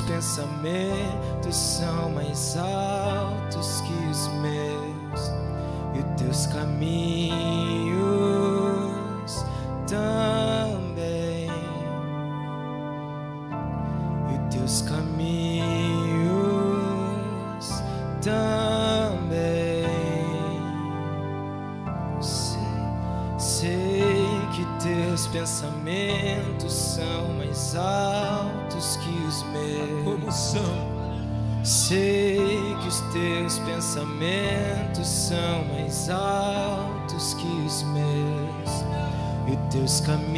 pensamentos são mais altos que os meus, e os teus caminhos também, e os teus caminhos também. Sei que teus pensamentos são mais altos que os meus. Como são? Sei que os teus pensamentos são mais altos que os meus, e os teus caminhos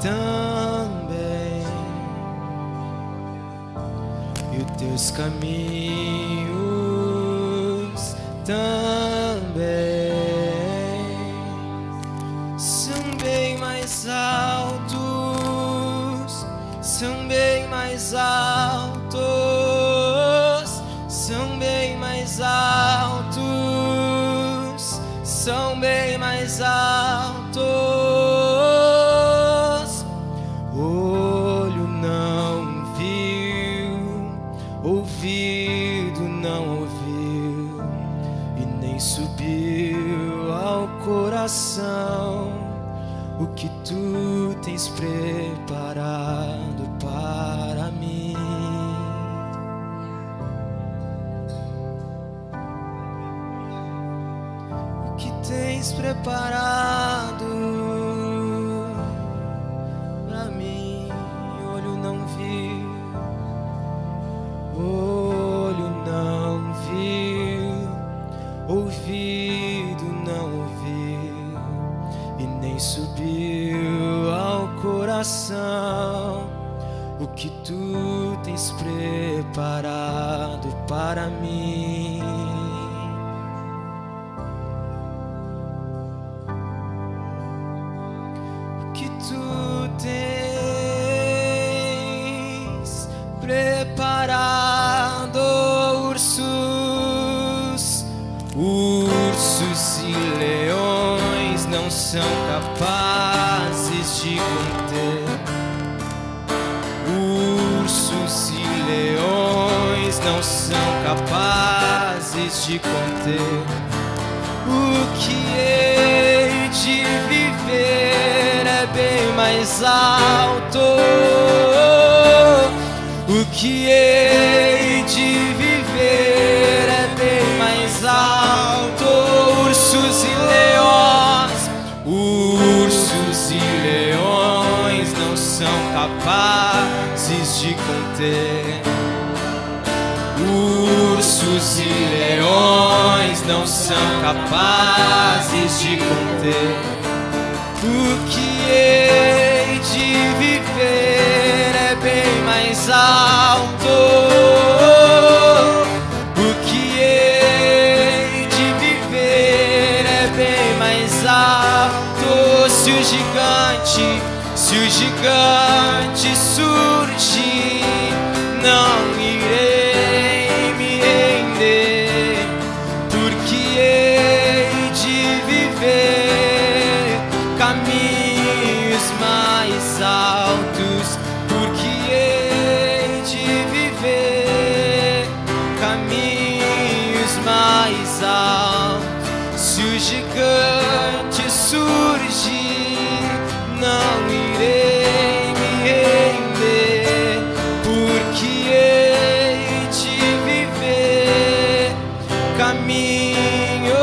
também, e os teus caminhos também são bem mais altos, são bem mais altos, são bem mais altos, são bem mais altos. Olho não viu, ouvido não ouviu, e nem subiu ao coração o que tu tens preparado para mim. O que tens preparado para mim, olho não viu, olho não viu, ouvido não ouviu, e nem subiu ao coração o que tu tens preparado para mim. O que tu tens preparado, ursos e leões não são capazes de conter. Ursos e leões não são capazes de conter. O que hei de viver é bem mais alto. O que hei de viver é bem mais alto. Ursos e leões não são capazes de conter. Ursos e leões não são capazes de conter. O que hei de viver é bem mais alto. O que hei de viver é bem mais alto. Se o gigante surgir, não irei me render, porque hei de viver caminhos mais altos, porque hei de viver caminhos mais altos. Se o gigante surgir, não irei me render, porque hei de viver caminho.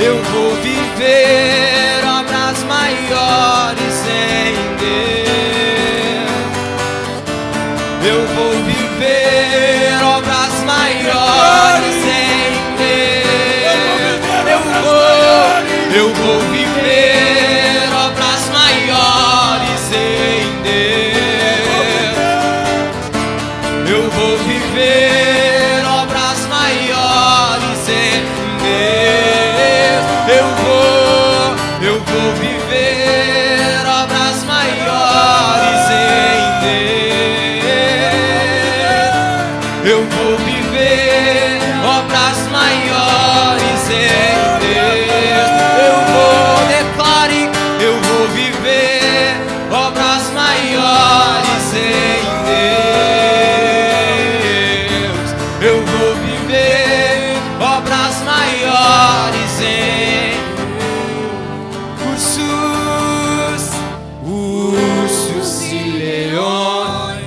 Eu vou viver obras maiores em Deus. Eu vou viver obras maiores em Deus. Eu vou viver obras maiores em Deus. Eu vou viver obras maiores em Deus. Eu vou viver obras maiores.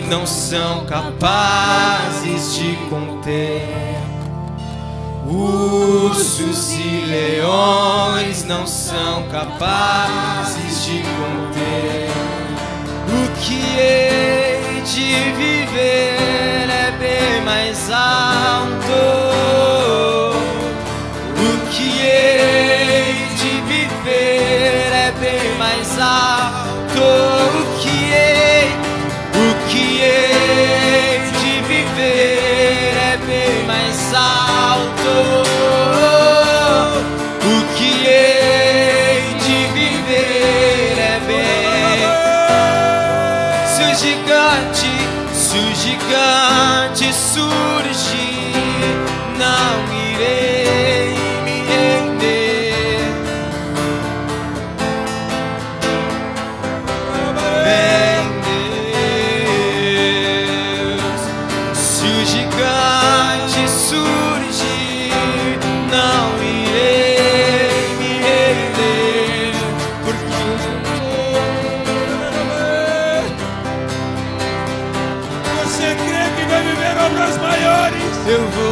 não são capazes de conter. Ursos e leões não são capazes de conter. O que hei de viver é bem mais alto. O que hei de viver é bem mais alto. O que hei de viver é bem mais alto. O que hei de viver é bem. Se o gigante surgir, não irei me render. Vem, Deus. Se o gigante surgir, não irei me render, porque você crê que vai viver obras maiores? eu vou